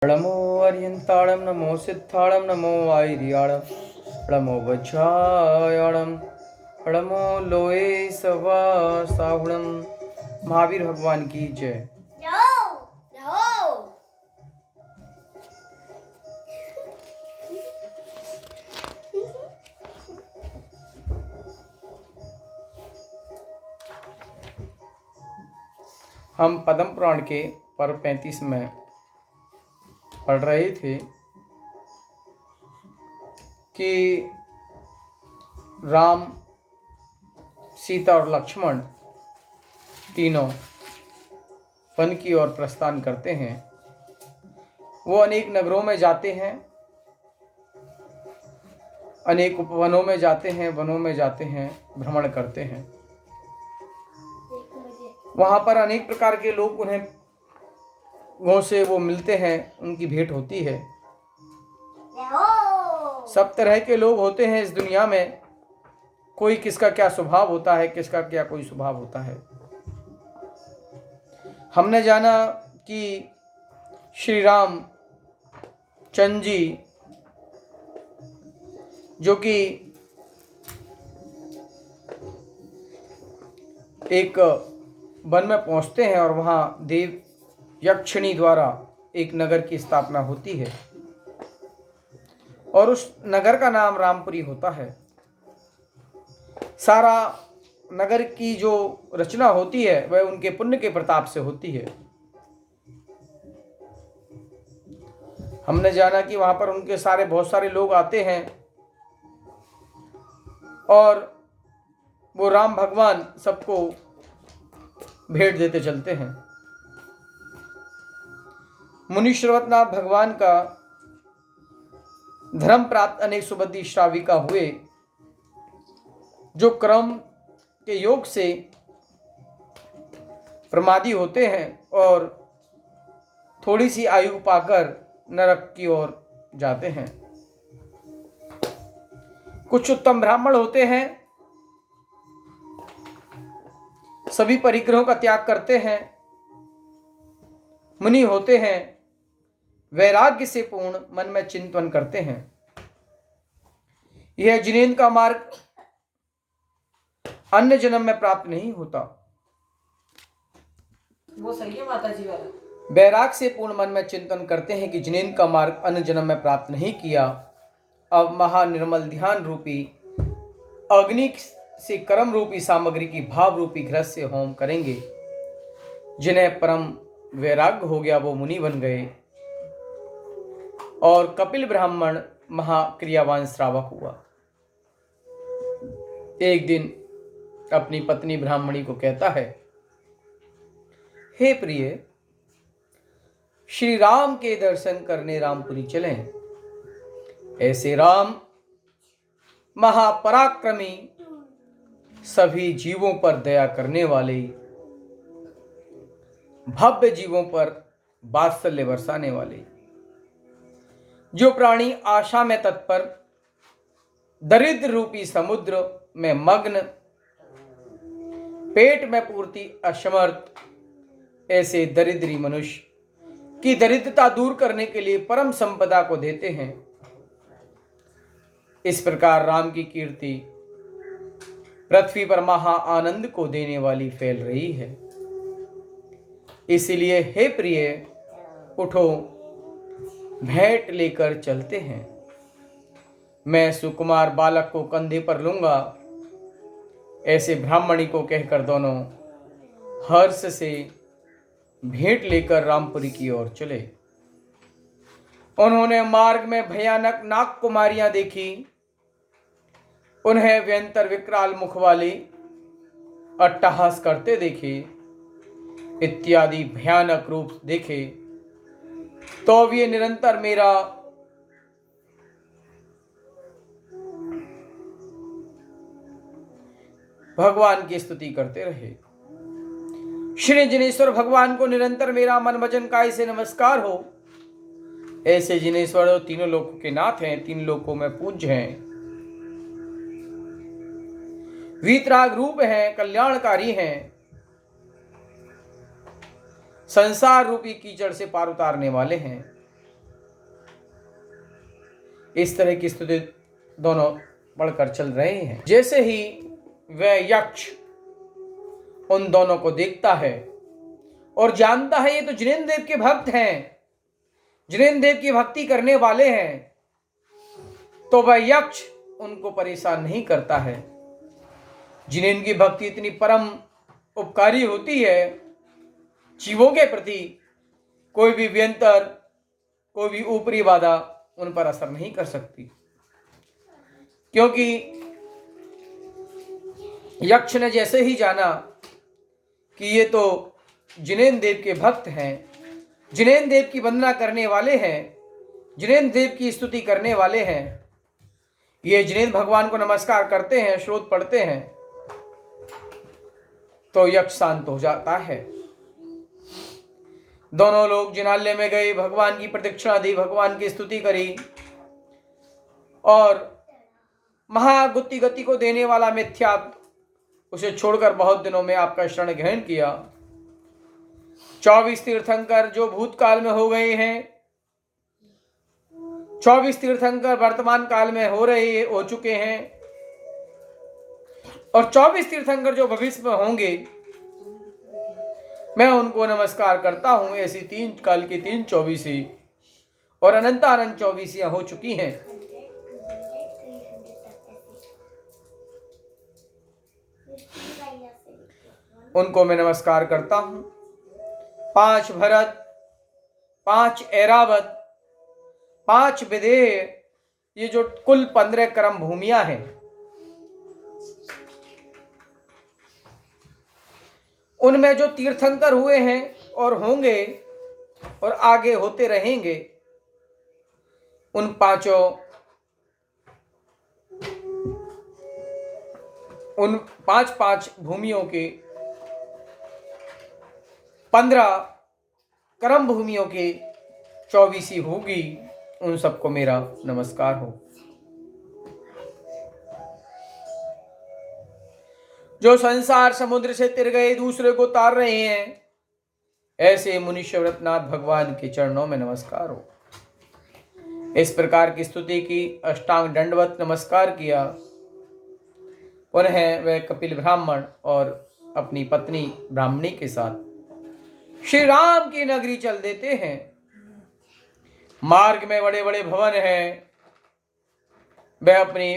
नमो अर्यन्ताणं नमो सिद्धाणं नमो आयर्याणं नमो वज्रायाणं नमो लोए सवा साहुणं। महावीर भगवान की जय। हम पद्म पुराण के पर्व 35 में पढ़ रहे थे कि राम, सीता और लक्ष्मण तीनों वन की ओर प्रस्थान करते हैं। वो अनेक नगरों में जाते हैं, अनेक उपवनों में जाते हैं, वनों में जाते हैं, भ्रमण करते हैं। वहाँ पर अनेक प्रकार के लोग उन्हें से वो मिलते हैं, उनकी भेंट होती है। सब तरह के लोग होते हैं इस दुनिया में। कोई किसका क्या स्वभाव होता है, किसका क्या कोई स्वभाव होता है। हमने जाना कि श्री राम चंद्र जी जो कि एक वन में पहुंचते हैं और वहां देव यक्षिणी द्वारा एक नगर की स्थापना होती है और उस नगर का नाम रामपुरी होता है। सारा नगर की जो रचना होती है वह उनके पुण्य के प्रताप से होती है। हमने जाना कि वहां पर उनके बहुत सारे लोग आते हैं और वो राम भगवान सबको भेंट देते चलते हैं। मुनि श्रवतनाथ भगवान का धर्म प्राप्त अनेक सुबुद्धि श्राविका हुए, जो क्रम के योग से प्रमादी होते हैं और थोड़ी सी आयु पाकर नरक की ओर जाते हैं। कुछ उत्तम ब्राह्मण होते हैं, सभी परिग्रहों का त्याग करते हैं, मुनि होते हैं, वैराग्य से पूर्ण मन में चिंतन करते हैं। यह जिनेन्द्र का मार्ग अन्य जन्म में प्राप्त नहीं होता। वो सही है माता जी वाला। वैराग से पूर्ण मन में चिंतन करते हैं कि जिनेन्द्र का मार्ग अन्य जन्म में प्राप्त नहीं किया। अब महानिर्मल ध्यान रूपी अग्नि से कर्म रूपी सामग्री की भाव रूपी घृत से होम करेंगे। जिन्हें परम वैराग्य हो गया वो मुनि बन गए और कपिल ब्राह्मण महाक्रियावान श्रावक हुआ। एक दिन अपनी पत्नी ब्राह्मणी को कहता है, हे प्रिय, श्री राम के दर्शन करने रामपुरी चलें। ऐसे राम महापराक्रमी, सभी जीवों पर दया करने वाले, भव्य जीवों पर वात्सल्य बरसाने वाले, जो प्राणी आशा में तत्पर, दरिद्र रूपी समुद्र में मग्न, पेट में पूर्ति असमर्थ, ऐसे दरिद्री मनुष्य की दरिद्रता दूर करने के लिए परम संपदा को देते हैं। इस प्रकार राम की कीर्ति पृथ्वी पर महा आनंद को देने वाली फैल रही है। इसलिए हे प्रिय, उठो, भेंट लेकर चलते हैं। मैं सुकुमार बालक को कंधे पर लूंगा। ऐसे ब्राह्मणी को कहकर दोनों हर्ष से भेंट लेकर रामपुरी की ओर चले। उन्होंने मार्ग में भयानक नाग कुमारियां देखी। उन्हें व्यंतर विकराल मुख वाले अट्टहास करते देखे, इत्यादि भयानक रूप देखे, तो वे निरंतर मेरा भगवान की स्तुति करते रहे। श्री जिनेश्वर भगवान को निरंतर मेरा मन वचन काय से नमस्कार हो। ऐसे जिनेश्वर तीनों लोकों के नाथ हैं, तीन लोकों में पूज्य हैं, वीतराग रूप हैं, कल्याणकारी हैं, संसार रूपी कीचड़ से पार उतारने वाले हैं। इस तरह की स्तुति दोनों पढ़कर चल रहे हैं। जैसे ही वह यक्ष उन दोनों को देखता है और जानता है ये तो जिनेन्द्र देव के भक्त हैं, जिनेन्द्र देव की भक्ति करने वाले हैं, तो वह यक्ष उनको परेशान नहीं करता है। जिनेन्द्र की भक्ति इतनी परम उपकारी होती है, जीवों के प्रति कोई भी व्यंतर, कोई भी ऊपरी बाधा उन पर असर नहीं कर सकती, क्योंकि यक्ष ने जैसे ही जाना कि ये तो जिनेन्द्र देव के भक्त हैं, जिनेन्द्र देव की वंदना करने वाले हैं, जिनेन्द्र देव की स्तुति करने वाले हैं, ये जिनेन्द्र भगवान को नमस्कार करते हैं, श्लोक पढ़ते हैं, तो यक्ष शांत हो जाता है। दोनों लोग जिनालय में गए, भगवान की प्रदक्षिणा दी, भगवान की स्तुति करी और महागुति गति को देने वाला मिथ्या उसे छोड़कर बहुत दिनों में आपका शरण ग्रहण किया। 24 तीर्थंकर जो भूतकाल में हो गए हैं, 24 तीर्थंकर वर्तमान काल में हो चुके हैं, और 24 तीर्थंकर जो भविष्य में होंगे, मैं उनको नमस्कार करता हूं। ऐसी 3 काल की 3 24 और अनंत 24 हो चुकी हैं। उनको मैं नमस्कार करता हूं। 5 भरत, 5 ऐरावत, 5 विदेह, ये जो कुल 15 कर्म भूमियां हैं, उनमें जो तीर्थंकर हुए हैं और होंगे और आगे होते रहेंगे, उन 5 भूमियों के 15 कर्म भूमियों के 24 होगी, उन सबको मेरा नमस्कार हो। जो संसार समुद्र से तिर गए दूसरे को तार रहे हैं, ऐसे मुनीश्वर व्रतनाथ भगवान के चरणों में नमस्कार हो। इस प्रकार की स्तुति की, अष्टांग दंडवत नमस्कार किया। पुनः वह कपिल ब्राह्मण और अपनी पत्नी ब्राह्मणी के साथ श्री राम की नगरी चल देते हैं। मार्ग में बड़े बड़े भवन हैं, वह अपनी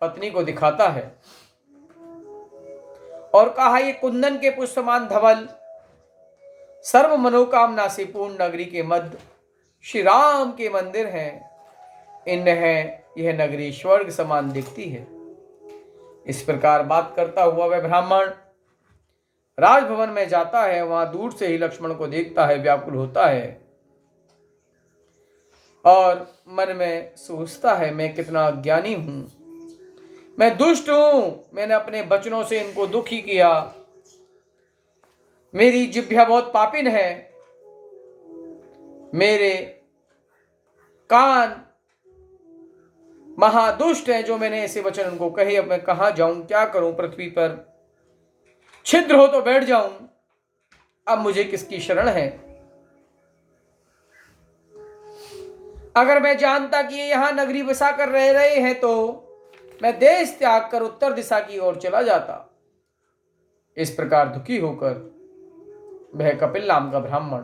पत्नी को दिखाता है और कहा, ये कुंदन के पुष्प समान धवल, सर्व मनोकामना से पूर्ण नगरी के मध्य श्री राम के मंदिर हैं। इन्हें यह नगरी स्वर्ग समान दिखती है। इस प्रकार बात करता हुआ वह ब्राह्मण राजभवन में जाता है। वहां दूर से ही लक्ष्मण को देखता है, व्याकुल होता है और मन में सोचता है, मैं कितना अज्ञानी हूं, मैं दुष्ट हूं, मैंने अपने वचनों से इनको दुखी किया, मेरी जिह्वा बहुत पापिन है, मेरे कान महादुष्ट हैं जो मैंने ऐसे वचन उनको कहे। अब मैं कहां जाऊं, क्या करूं, पृथ्वी पर छिद्र हो तो बैठ जाऊं, अब मुझे किसकी शरण है। अगर मैं जानता कि ये यहां नगरी बसा कर रह रहे हैं तो मैं देश त्याग कर उत्तर दिशा की ओर चला जाता। इस प्रकार दुखी होकर वह कपिल नाम का ब्राह्मण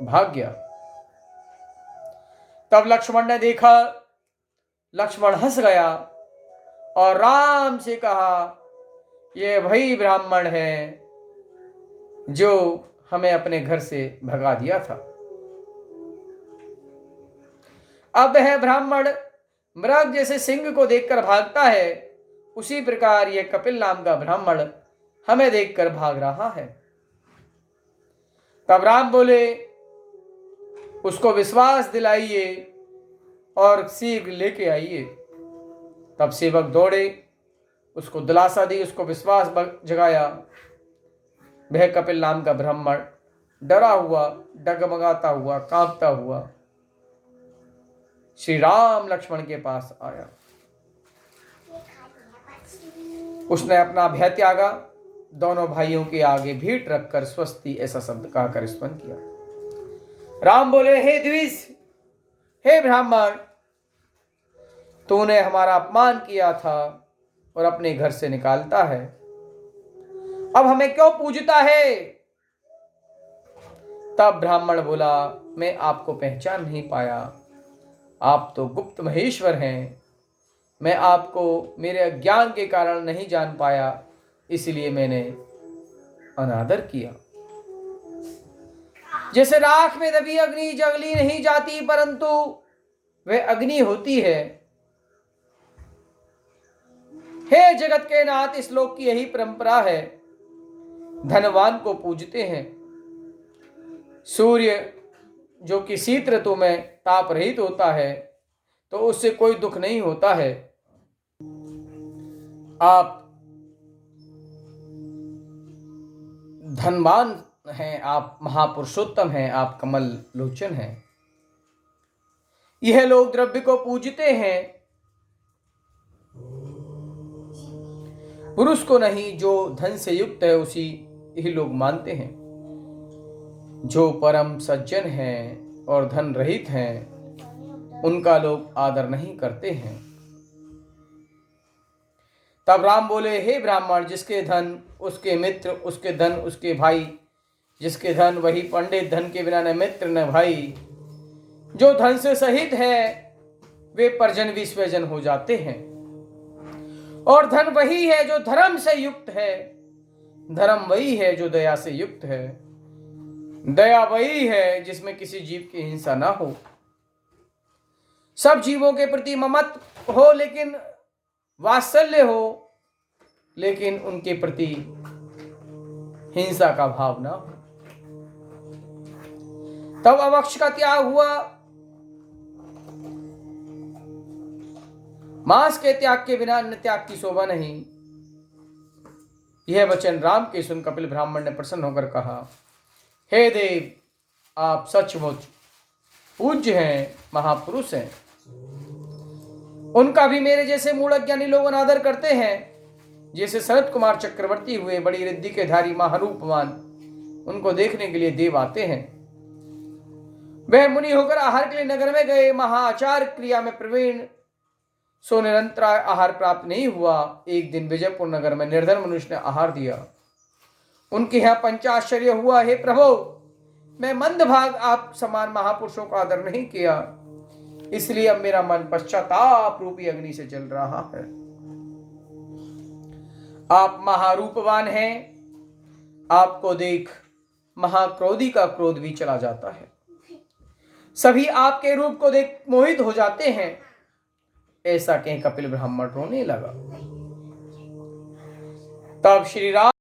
भाग गया। तब लक्ष्मण ने देखा, लक्ष्मण हंस गया और राम से कहा, ये वही ब्राह्मण है जो हमें अपने घर से भगा दिया था। अब वह ब्राह्मण मृग जैसे सिंह को देखकर भागता है, उसी प्रकार यह कपिल नाम का ब्राह्मण हमें देखकर भाग रहा है। तब राम बोले, उसको विश्वास दिलाइए और शीघ्र लेके आइए। तब सेवक दौड़े, उसको दिलासा दी, उसको विश्वास जगाया। वह कपिल नाम का ब्राह्मण डरा हुआ, डगमगाता हुआ, कांपता हुआ श्री राम लक्ष्मण के पास आया। उसने अपना भय त्यागा, दोनों भाइयों के आगे भीट रखकर स्वस्ति ऐसा शब्द कहकर स्तवन किया। राम बोले, हे द्विज, हे ब्राह्मण, तूने हमारा अपमान किया था और अपने घर से निकालता है, अब हमें क्यों पूजता है? तब ब्राह्मण बोला, मैं आपको पहचान नहीं पाया, आप तो गुप्त महेश्वर हैं। मैं आपको मेरे अज्ञान के कारण नहीं जान पाया, इसलिए मैंने अनादर किया। जैसे राख में दबी अग्नि जगली नहीं जाती, परंतु वह अग्नि होती है। हे जगत के नाथ, इस लोक की यही परंपरा है, धनवान को पूजते हैं। सूर्य जो कि शीत ऋतु में ताप रहित होता है, तो उससे कोई दुख नहीं होता है। आप धनवान हैं, आप महापुरुषोत्तम हैं, आप कमल लोचन हैं। यह लोग द्रव्य को पूजते हैं, पुरुष को नहीं। जो धन से युक्त है उसी ही लोग मानते हैं। जो परम सज्जन हैं और धन रहित हैं, उनका लोग आदर नहीं करते हैं। तब राम बोले, हे ब्राह्मण, जिसके धन उसके मित्र, उसके धन उसके भाई, जिसके धन वही पंडित, धन के बिना न मित्र न भाई। जो धन से सहित है वे परजन भी स्वजन हो जाते हैं, और धन वही है जो धर्म से युक्त है। धर्म वही है जो दया से युक्त है। दया वही है जिसमें किसी जीव की हिंसा ना हो। सब जीवों के प्रति ममत्व हो, लेकिन वात्सल्य हो, लेकिन उनके प्रति हिंसा का भाव ना हो। तब अवक्ष का त्याग हुआ। मांस के त्याग के बिना अन्य त्याग की शोभा नहीं। यह वचन राम के सुन कपिल ब्राह्मण ने प्रसन्न होकर कहा, हे देव, आप सचमुच पूज्य हैं, महापुरुष हैं। उनका भी मेरे जैसे मूढ़ ज्ञानी लोग अनादर करते हैं। जैसे सनत कुमार चक्रवर्ती हुए, बड़ी रिद्धि के धारी महारूपवान, उनको देखने के लिए देव आते हैं। वह मुनि होकर आहार के लिए नगर में गए। महाआचार क्रिया में प्रवीण, सो निरंतर आहार प्राप्त नहीं हुआ। एक दिन विजयपुर नगर में निर्धन मनुष्य ने आहार दिया। उनके यहाँ पंचाश्चर्य हुआ, हे प्रभु, मैं मंदभाग आप समान महापुरुषों का आदर नहीं किया, इसलिए अब मेरा मन पश्चाताप रूपी अग्नि से जल रहा है। आप महारूपवान हैं, आपको देख महाक्रोधी का क्रोध भी चला जाता है। सभी आपके रूप को देख मोहित हो जाते हैं। ऐसा कह कपिल ब्राह्मण रोने लगा। तब श्री राम